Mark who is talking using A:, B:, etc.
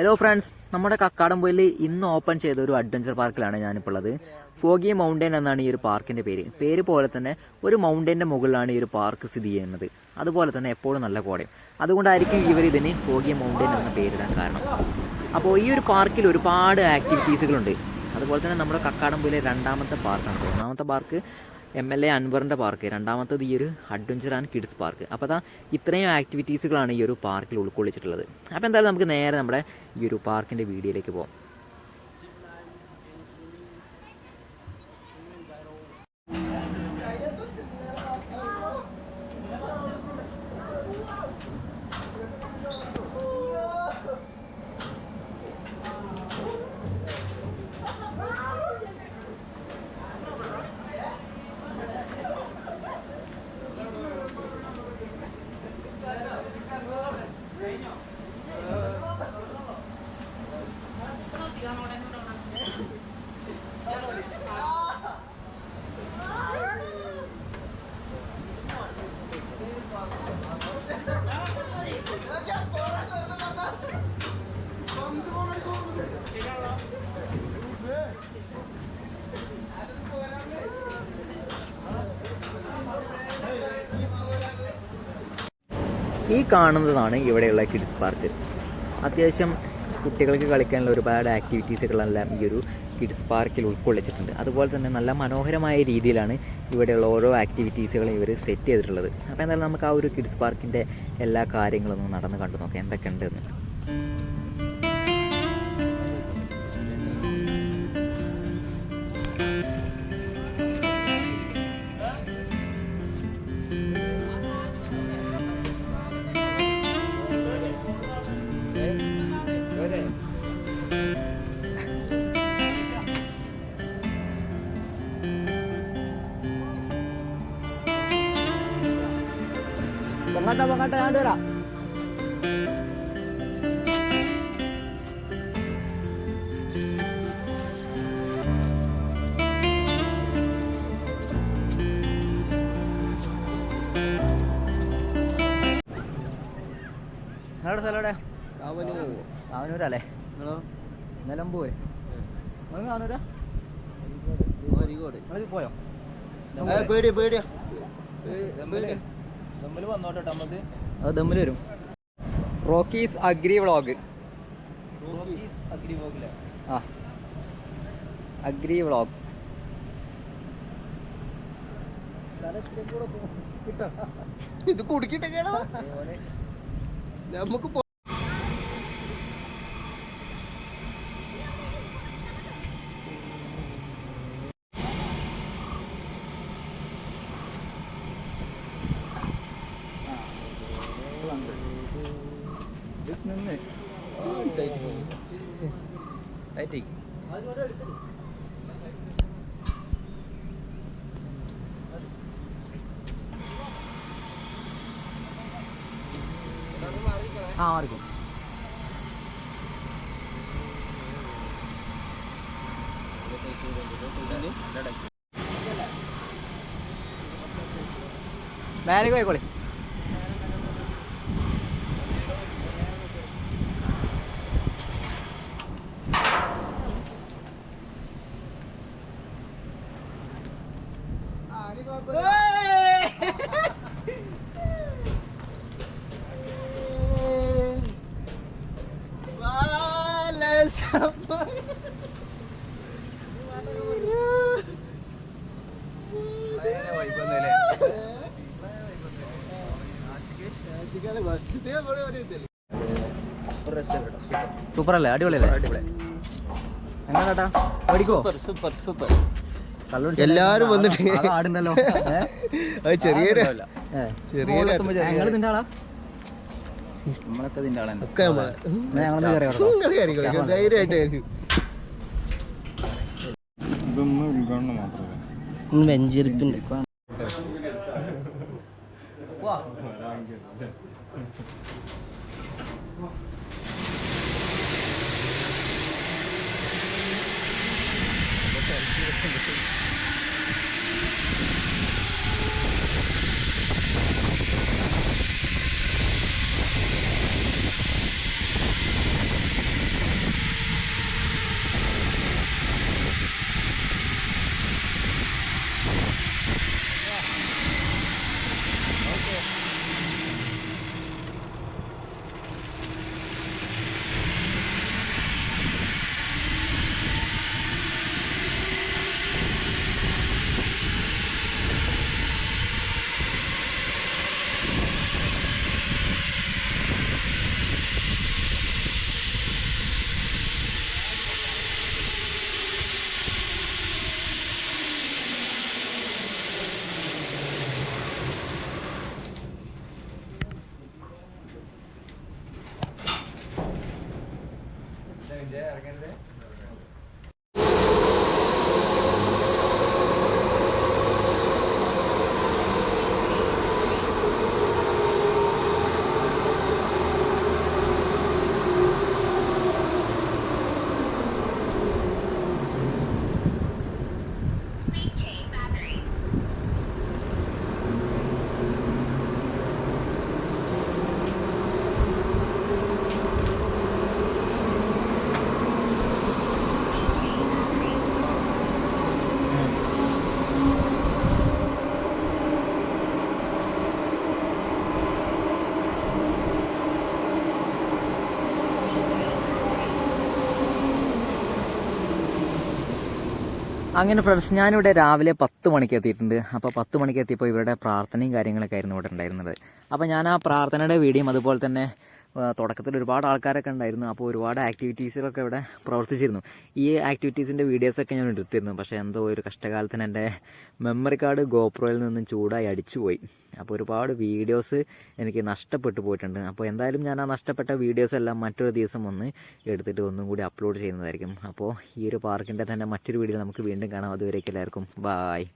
A: Hello friends, നമ്മുടെ കക്കാടംപൊയിൽ ഇന്ന് open ചെയ്ത ഒരു അഡ്വഞ്ചർ പാർക്കിലാണ് ഞാനിപ്പോൾ ഉള്ളത്. ഫോഗി മൗണ്ടൻ എന്നാണ് ഈ ഒരു പാർക്കിൻ്റെ പേര് പോലെ തന്നെ ഒരു മൗണ്ടൻ്റെ മുകളിലാണ് ഈ ഒരു പാർക്ക് സ്ഥിതി ചെയ്യുന്നത്. അതുപോലെ തന്നെ എപ്പോഴും നല്ല കോടയും, അതുകൊണ്ടായിരിക്കും ഇവർ ഇതിന് ഫോഗി മൗണ്ടൻ എന്ന പേരിടാൻ കാരണം. അപ്പോൾ ഈ ഒരു പാർക്കിൽ ഒരുപാട് ആക്ടിവിറ്റീസുകളുണ്ട്. അതുപോലെ തന്നെ നമ്മുടെ കക്കാടംപൊയിലെ രണ്ടാമത്തെ പാർക്കാണ്. ഒന്നാമത്തെ പാർക്ക് MLA അൻവറിൻ്റെ പാർക്ക്, രണ്ടാമത്തത് ഈ ഒരു അഡ്വഞ്ചർ ആൻഡ് കിഡ്സ് പാർക്ക്. അപ്പോൾ അതാ ഇത്രയും ആക്ടിവിറ്റീസുകളാണ് ഈ ഒരു പാർക്കിൽ ഉൾക്കൊള്ളിച്ചിട്ടുള്ളത്. അപ്പോൾ എന്തായാലും നമുക്ക് നേരെ നമ്മുടെ ഈ ഒരു പാർക്കിൻ്റെ വീഡിയോയിലേക്ക് പോകാം. ഈ കാണുന്നതാണ് ഇവിടെയുള്ള കിഡ്സ് പാർക്ക്. അത്യാവശ്യം കുട്ടികൾക്ക് കളിക്കാനുള്ള ഒരുപാട് ആക്ടിവിറ്റീസുകളെല്ലാം ഈ ഒരു കിഡ്സ് പാർക്കിൽ ഉൾക്കൊള്ളിച്ചിട്ടുണ്ട്. അതുപോലെ തന്നെ നല്ല മനോഹരമായ രീതിയിലാണ് ഇവിടെയുള്ള ഓരോ ആക്ടിവിറ്റീസുകളും ഇവർ സെറ്റ് ചെയ്തിട്ടുള്ളത്. അപ്പോൾ എന്തായാലും നമുക്ക് ആ ഒരു കിഡ്സ് പാർക്കിൻ്റെ എല്ലാ കാര്യങ്ങളൊന്നും നടന്ന് കണ്ടു നോക്കാം എന്തൊക്കെ ഉണ്ടെന്ന്. Bangkata ada rak? നിങ്ങളുടെ സ്ഥലം എവിടെ? കാവനൂരല്ലേ? നിലമ്പൂര്. നിങ്ങൾ കാവനൂരാ? നിങ്ങൾ പോയോ? അത് ദമ്മിൽ വരും. Rockies agri vlog. ആ, അഗ്രി വ്ളോഗ്സ്.
B: ഇത് കുടിക്കിട്ടൊക്കെയാണോ നമുക്ക്?
A: ആ മാറിക്കും. മേലേക്ക് പോയിക്കോളി. സൂപ്പർ അല്ലേ? അടിപൊളിയല്ലേ? എങ്ങനെ ചേട്ടാ പഠിക്കോ?
B: Super super.
A: എല്ലാരും വന്നിട്ട് ആടുന്നല്ലോ.
B: ചെറിയൊരു
A: ഞങ്ങൾ നിന്റെ ആളാ? നമ്മളൊക്കെ നിന്റെ ആളാണ്.
B: ധൈര്യമായിട്ട്
A: വെഞ്ചിരിപ്പിന്റെ അങ്ങനെ ഫ്രണ്ട്സ്, ഞാനിവിടെ രാവിലെ 10 മണിക്ക് എത്തിയിട്ടുണ്ട്. അപ്പോൾ 10 മണിക്ക് എത്തിയപ്പോൾ ഇവരുടെ പ്രാർത്ഥനയും കാര്യങ്ങളൊക്കെ ആയിരുന്നു ഇവിടെ ഉണ്ടായിരുന്നത്. അപ്പോൾ ഞാൻ ആ പ്രാർത്ഥനയുടെ വീഡിയോയും അതുപോലെ തന്നെ തുടക്കത്തിൽ ഒരുപാട് ആൾക്കാരൊക്കെ ഉണ്ടായിരുന്നു. അപ്പോൾ ഒരുപാട് ആക്ടിവിറ്റീസുകളൊക്കെ ഇവിടെ പ്രവർത്തിച്ചിരുന്നു. ഈ ആക്ടിവിറ്റീസിൻ്റെ വീഡിയോസൊക്കെ ഞാൻ എടുത്തിരുന്നു. പക്ഷേ എന്തോ ഒരു കഷ്ടകാലത്തിന് എൻ്റെ മെമ്മറി കാർഡ് ഗോപ്രോയിൽ നിന്നും ചൂടായി അടിച്ചുപോയി. അപ്പോൾ ഒരുപാട് വീഡിയോസ് എനിക്ക് നഷ്ടപ്പെട്ടു പോയിട്ടുണ്ട്. അപ്പോൾ എന്തായാലും ഞാൻ ആ നഷ്ടപ്പെട്ട വീഡിയോസ് എല്ലാം മറ്റൊരു ദിവസം ഒന്ന് എടുത്തിട്ട് ഒന്നും കൂടി അപ്ലോഡ് ചെയ്യുന്നതായിരിക്കും. അപ്പോൾ ഈ ഒരു പാർക്കിൻ്റെ തന്നെ മറ്റൊരു വീഡിയോ നമുക്ക് വീണ്ടും കാണാം. അതുവരേക്കും എല്ലാവർക്കും ബായ്.